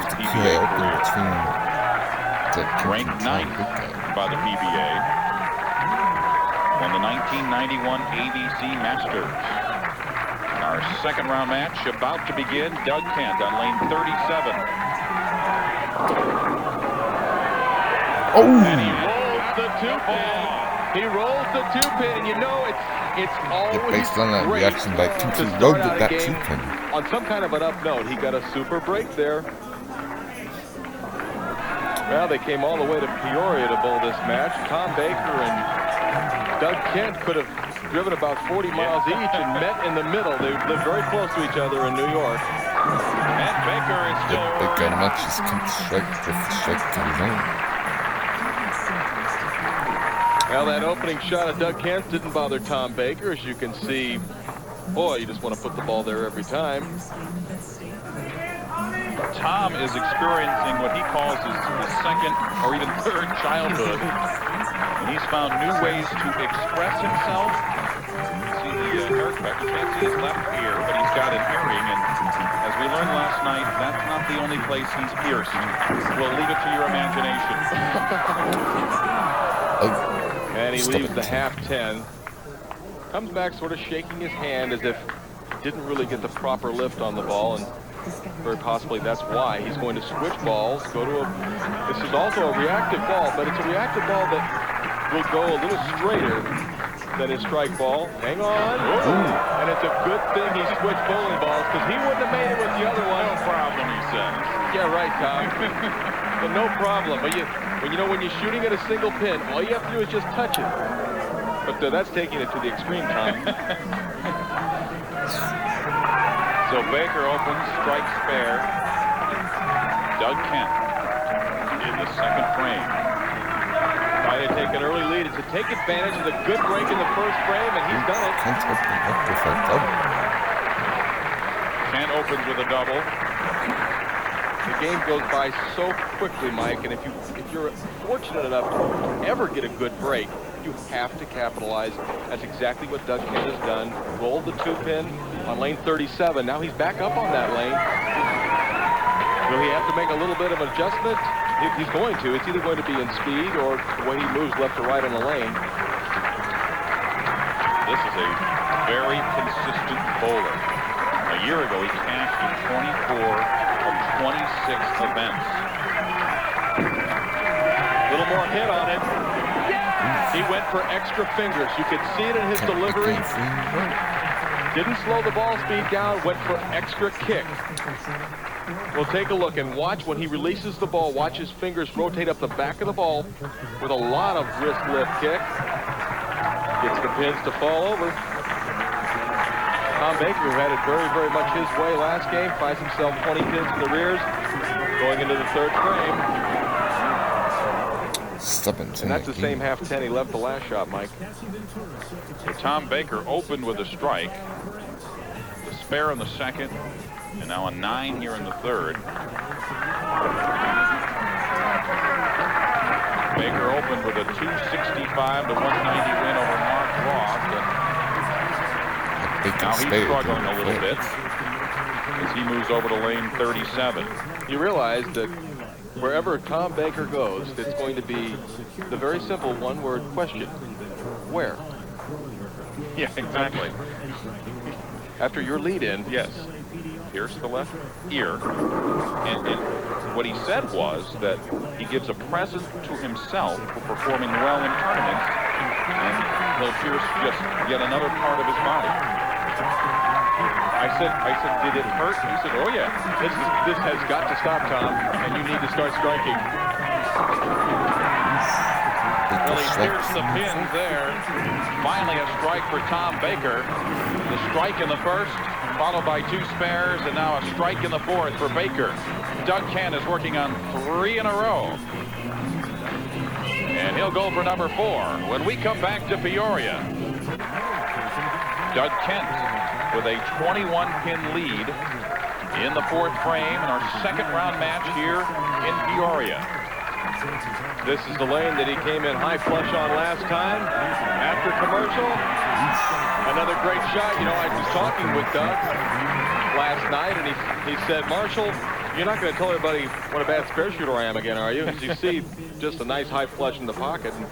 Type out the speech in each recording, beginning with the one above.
PBA career. Ranked 9th by the PBA. Won the 1991 ABC Masters. And our second round match about to begin. Doug Kent on lane 37. Oh! And he rolls the 2-pin. He rolls the 2-pin, and you know it's always based on that great reaction by to Tutu start rolled out a that game 2-pin. on some kind of an up note. He got a super break there. Well, they came all the way to Peoria to bowl this match. Tom Baker and Doug Kent could have driven about 40 miles each and met in the middle. They lived very close to each other in New York. And Baker is still... The big match is Kent strike with the strike to the zone. Well, that opening shot of Doug Kent didn't bother Tom Baker. As you can see, boy, you just want to put the ball there every time. Tom is experiencing what he calls his second or even third childhood. And he's found new ways to express himself. You see the haircut. You can't see his left ear, but he's got an earring. And as we learned last night, that's not the only place he's pierced. We'll leave it to your imagination. And he leaves the half 10. Comes back sort of shaking his hand as if he didn't really get the proper lift on the ball. And very possibly that's why he's going to switch balls. This is also a reactive ball, but it's a reactive ball that will go a little straighter than his strike ball. Hang on. Ooh. And it's a good thing he switched bowling balls because he wouldn't have made it with the other one. No problem, he says. Yeah, right, Tom. But no problem. But when you're shooting at a single pin, all you have to do is just touch it. But that's taking it to the extreme, Tom. So Baker opens, strikes fair. Doug Kent in the second frame. Trying to take an early lead to take advantage of the good break in the first frame, and he's done it. Kent opened up with a double. Kent opens with a double. The game goes by so quickly, Mike, and if you're fortunate enough to ever get a good break, you have to capitalize. That's exactly what Doug Kent has done. Rolled the 2-pin on lane 37. Now he's back up on that lane. Will he have to make a little bit of an adjustment? He's going to. It's either going to be in speed or the way he moves left to right on the lane. This is a very consistent bowler. A year ago, he cashed in 24 of 26 events. A little more hit on it. He went for extra fingers. You could see it in his delivery. Didn't slow the ball speed down, went for extra kick. We'll take a look and watch when he releases the ball. Watch his fingers rotate up the back of the ball with a lot of wrist lift kick. Gets the pins to fall over. Tom Baker, who had it very, very much his way last game, finds himself 20 pins in the rears going into the third frame. And that's the same half 10 he left the last shot, Mike. So Tom Baker opened with a strike, the spare in the second, and now a 9 here in the third. Baker opened with a 265 to 190 win over Mark Roth. And now he's struggling a little bit as he moves over to lane 37. You realize that wherever Tom Baker goes, it's going to be the very simple one-word question. Where? Yeah, exactly. After your lead-in, yes. Pierce the left ear. And what he said was that he gives a present to himself for performing well in tournaments, and he'll pierce just yet another part of his body. I said, did it hurt? He said, oh yeah, this has got to stop, Tom, and you need to start striking. Well, he pierced the pins there. Finally a strike for Tom Baker. The strike in the first, followed by 2 spares, and now a strike in the fourth for Baker. Doug Kent is working on 3 in a row. And he'll go for number 4 when we come back to Peoria. Doug Kent with a 21-pin lead in the fourth frame in our second round match here in Peoria. This is the lane that he came in high flush on last time. After commercial, another great shot. You know, I was talking with Doug last night, and he said, Marshall, You're not going to tell everybody what a bad spare shooter I am again, are you? As you see, just a nice high flush in the pocket. And,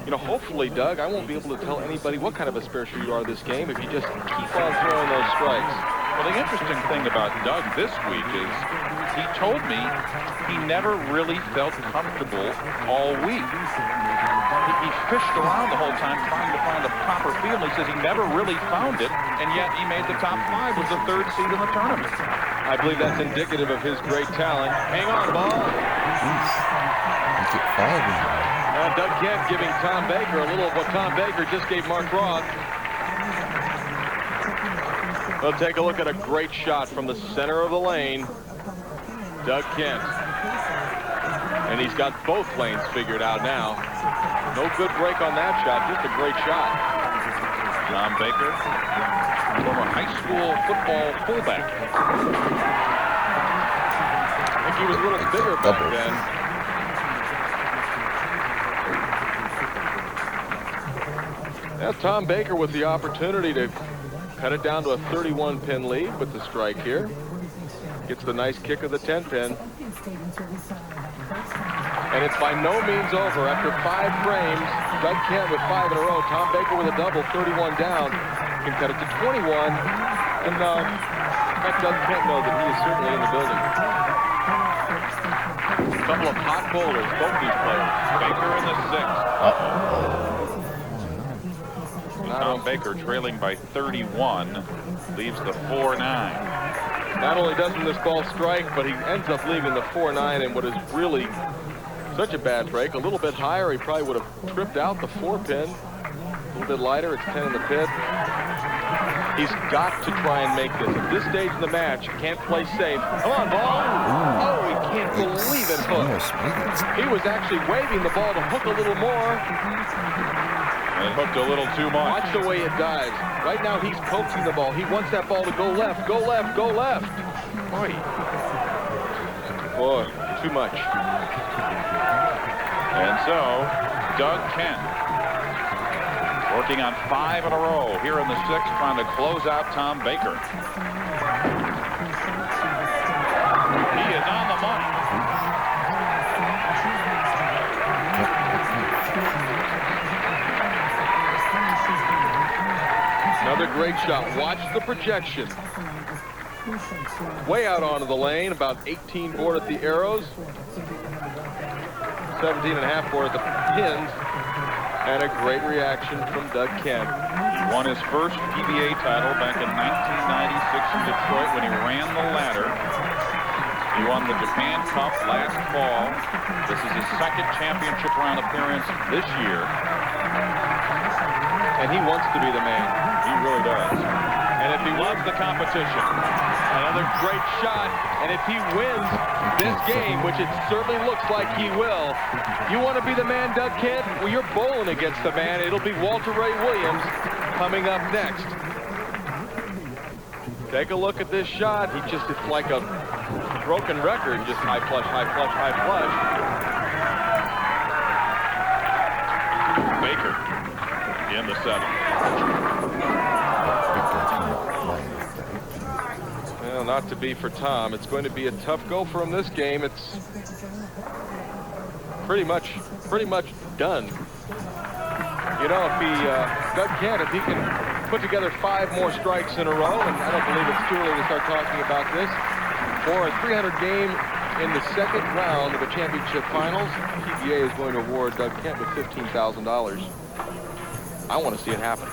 you know, hopefully, Doug, I won't be able to tell anybody what kind of a spare shooter you are this game if you just keep on throwing those strikes. Well, the interesting thing about Doug this week is he told me he never really felt comfortable all week. He fished around the whole time trying to find the proper field. He says he never really found it, and yet he made the top 5 with the 3rd seed in the tournament. I believe that's indicative of his great talent. Hang on, ball. Now Doug Kent giving Tom Baker a little of what Tom Baker just gave Mark Roth. We'll take a look at a great shot from the center of the lane. Doug Kent. And he's got both lanes figured out now. No good break on that shot, just a great shot. Tom Baker, former high school football fullback. I think he was a little bigger back then. Now Tom Baker with the opportunity to cut it down to a 31-pin lead with the strike here. Gets the nice kick of the 10-pin. And it's by no means over. After 5 frames, Doug Kent with 5 in a row. Tom Baker with a double, 31 down. Can cut it to 21. And let Doug Kent know that he is certainly in the building. A couple of hot bowlers, both these players. Baker in the 6th. Tom Baker trailing by 31, leaves the 4-9. Not only doesn't this ball strike, but he ends up leaving the 4-9 in what is really such a bad break. A little bit higher, he probably would have tripped out the 4-pin. A little bit lighter, it's 10 in the pit. He's got to try and make this. At this stage in the match, can't play safe. Come on, ball. Oh, he can't believe it hooked. He was actually waving the ball to hook a little more. And it hooked a little too much. Watch the way it dives. Right now, he's coaxing the ball. He wants that ball to go left, go left, go left. Boy, too much. And so, Doug Kent working on 5 in a row here in the 6th, trying to close out Tom Baker. He is on the money. Another great shot. Watch the projection. Way out onto the lane, about 18 board at the arrows. 17.5 board at the pins. And a great reaction from Doug Kent. He won his first PBA title back in 1996 in Detroit when he ran the ladder. He won the Japan Cup last fall. This is his 2nd championship round appearance this year. And he wants to be the man. He really does. And if he loves the competition, another great shot. And if he wins this game, which it certainly looks like he will, you want to be the man, Doug Kent? Well, you're bowling against the man. It'll be Walter Ray Williams coming up next. Take a look at this shot. It's like a broken record. Just high flush, high flush, high flush. Baker in the 7th. Well, not to be for Tom. It's going to be a tough go for him this game. It's pretty much done. You know, if Doug Kent, if he can put together 5 more strikes in a row, and I don't believe it's too early to start talking about this, for a 300 game in the 2nd round of the championship finals, PBA is going to award Doug Kent with $15,000. I want to see it happen.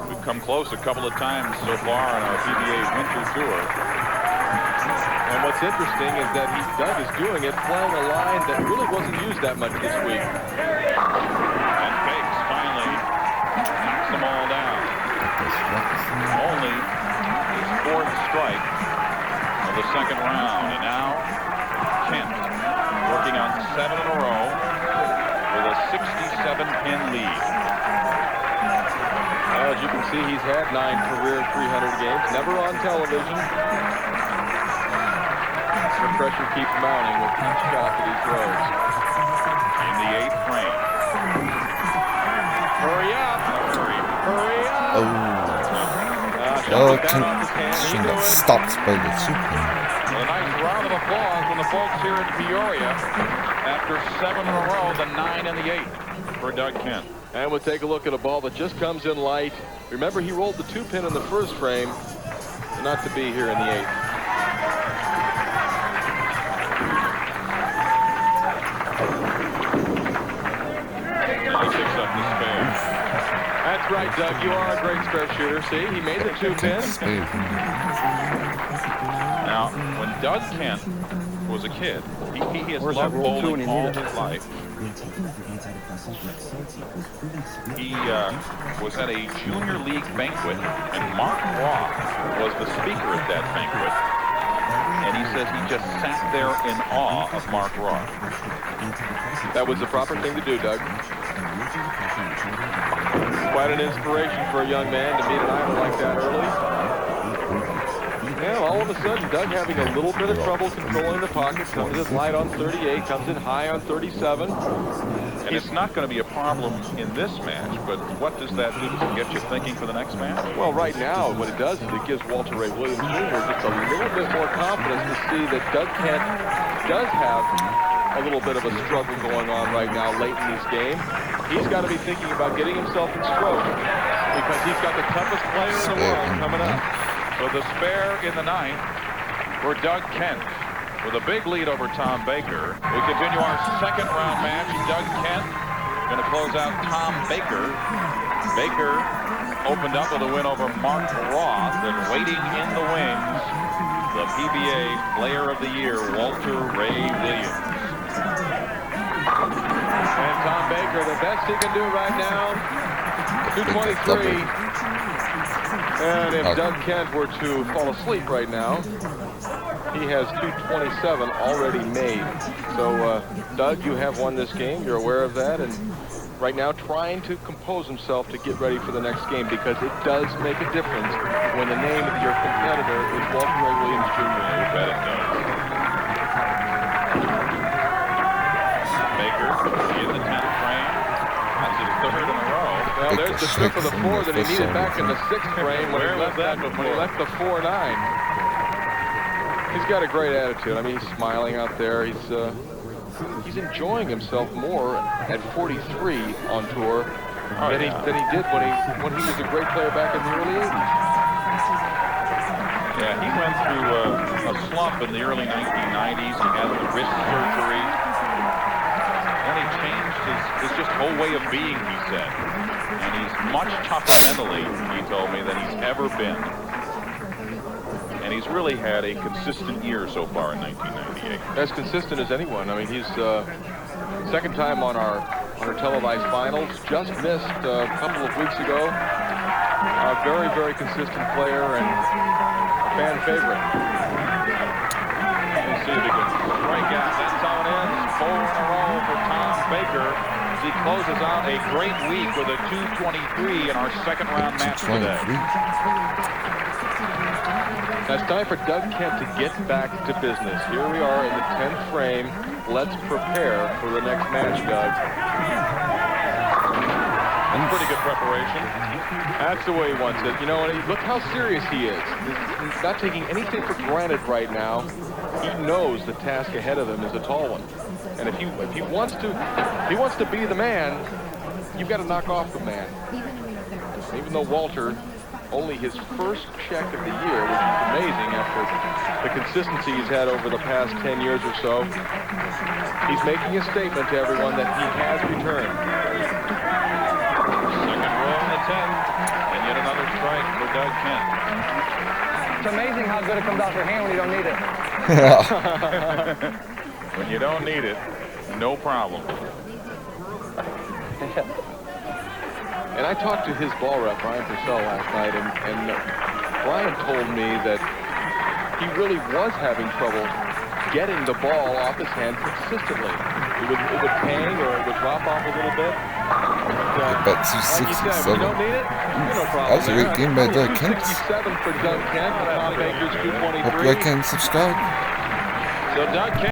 We've come close a couple of times so far on our PBA Winter Tour. And what's interesting is that Doug is doing it playing a line that really wasn't used that much this week. And Bakes finally knocks them all down. Only his 4th strike of the 2nd round. And now Kent working on 7 in a row with a 67-pin lead. Well, as you can see, he's had 9 career 300 games, never on television. The pressure keeps mounting with each shot that he throws. In the 8th frame. Hurry up! Hurry up! Oh, Kent shouldn't have stopped by the 2-pin. Well, applause from the folks here in Peoria after 7 in a row, the 9 and the 8 for Doug Kent. And we'll take a look at a ball that just comes in light. Remember, he rolled the 2-pin in the first frame, not to be here in the 8th. He picks up the spare. That's right, Doug. You are a great spare shooter. See, he made the 2-pin. Now, when Doug Kent was a kid, he has loved bowling all his life. He was at a junior league banquet, and Mark Roth was the speaker at that banquet. And he says he just sat there in awe of Mark Roth. That was the proper thing to do, Doug. Quite an inspiration for a young man to meet an idol like that early. Yeah, all of a sudden, Doug having a little bit of trouble controlling the pocket. Comes in light on 38, comes in high on 37. And it's not going to be a problem in this match, but what does that do to get you thinking for the next match? Well, right now, what it does is it gives Walter Ray Williams Jr. just a little bit more confidence to see that Doug Kent does have a little bit of a struggle going on right now late in this game. He's got to be thinking about getting himself in stroke because he's got the toughest player in the world coming up. So the spare in the 9th for Doug Kent with a big lead over Tom Baker. We continue our second round match. Doug Kent going to close out Tom Baker. Baker opened up with a win over Mark Roth, and waiting in the wings, the PBA Player of the Year, Walter Ray Williams. And Tom Baker, the best he can do right now, 223. And if Doug Kent were to fall asleep right now, he has 227 already made. So, Doug, you have won this game. You're aware of that. And right now trying to compose himself to get ready for the next game, because it does make a difference when the name of your competitor is Walter Ray Williams Jr. You bet it does. Baker in the 10th frame. That's his 3rd in a row. Well, there's the strip of the 4 that he needed back in the 6th frame when he left the 4-9. He's got a great attitude. I mean, he's smiling out there. He's enjoying himself more at 43 on tour than he did when he was a great player back in the early 80s. Yeah, he went through a slump in the early 1990s. He had the wrist surgery. Then he changed his just whole way of being, he said. And he's much tougher mentally, he told me, than he's ever been. And he's really had a consistent year so far in 1998. As consistent as anyone. I mean, he's second time on our televised finals. Just missed a couple of weeks ago. A very, very consistent player and a fan favorite. We'll see if he can strike out. That's how it ends. 4 in a row for Tom Baker. He closes out a great week with a 223 in our second round match today. Now it's time for Doug Kent to get back to business. Here we are in the 10th frame. Let's prepare for the next match, Doug. That's pretty good preparation. That's the way he wants it. You know, and look how serious he is. He's not taking anything for granted right now. He knows the task ahead of him is a tall one. And if he wants to be the man, you've got to knock off the man. Even though Walter, only his first check of the year, which is amazing after the consistency he's had over the past 10 years or so, he's making a statement to everyone that he has returned. Second row in the 10th, and yet another strike for Doug Kent. It's amazing how good it comes out your hand when you don't need it. When you don't need it, no problem. And I talked to his ball rep, Brian Purcell, last night, and Brian told me that he really was having trouble getting the ball off his hand consistently. It would hang or it would drop off a little bit. About 267. You don't need it? No problem. That was a great game by Doug Kent. 267 for Doug Kent. Tom Baker's 223. Hope you like and subscribe. So Doug Kent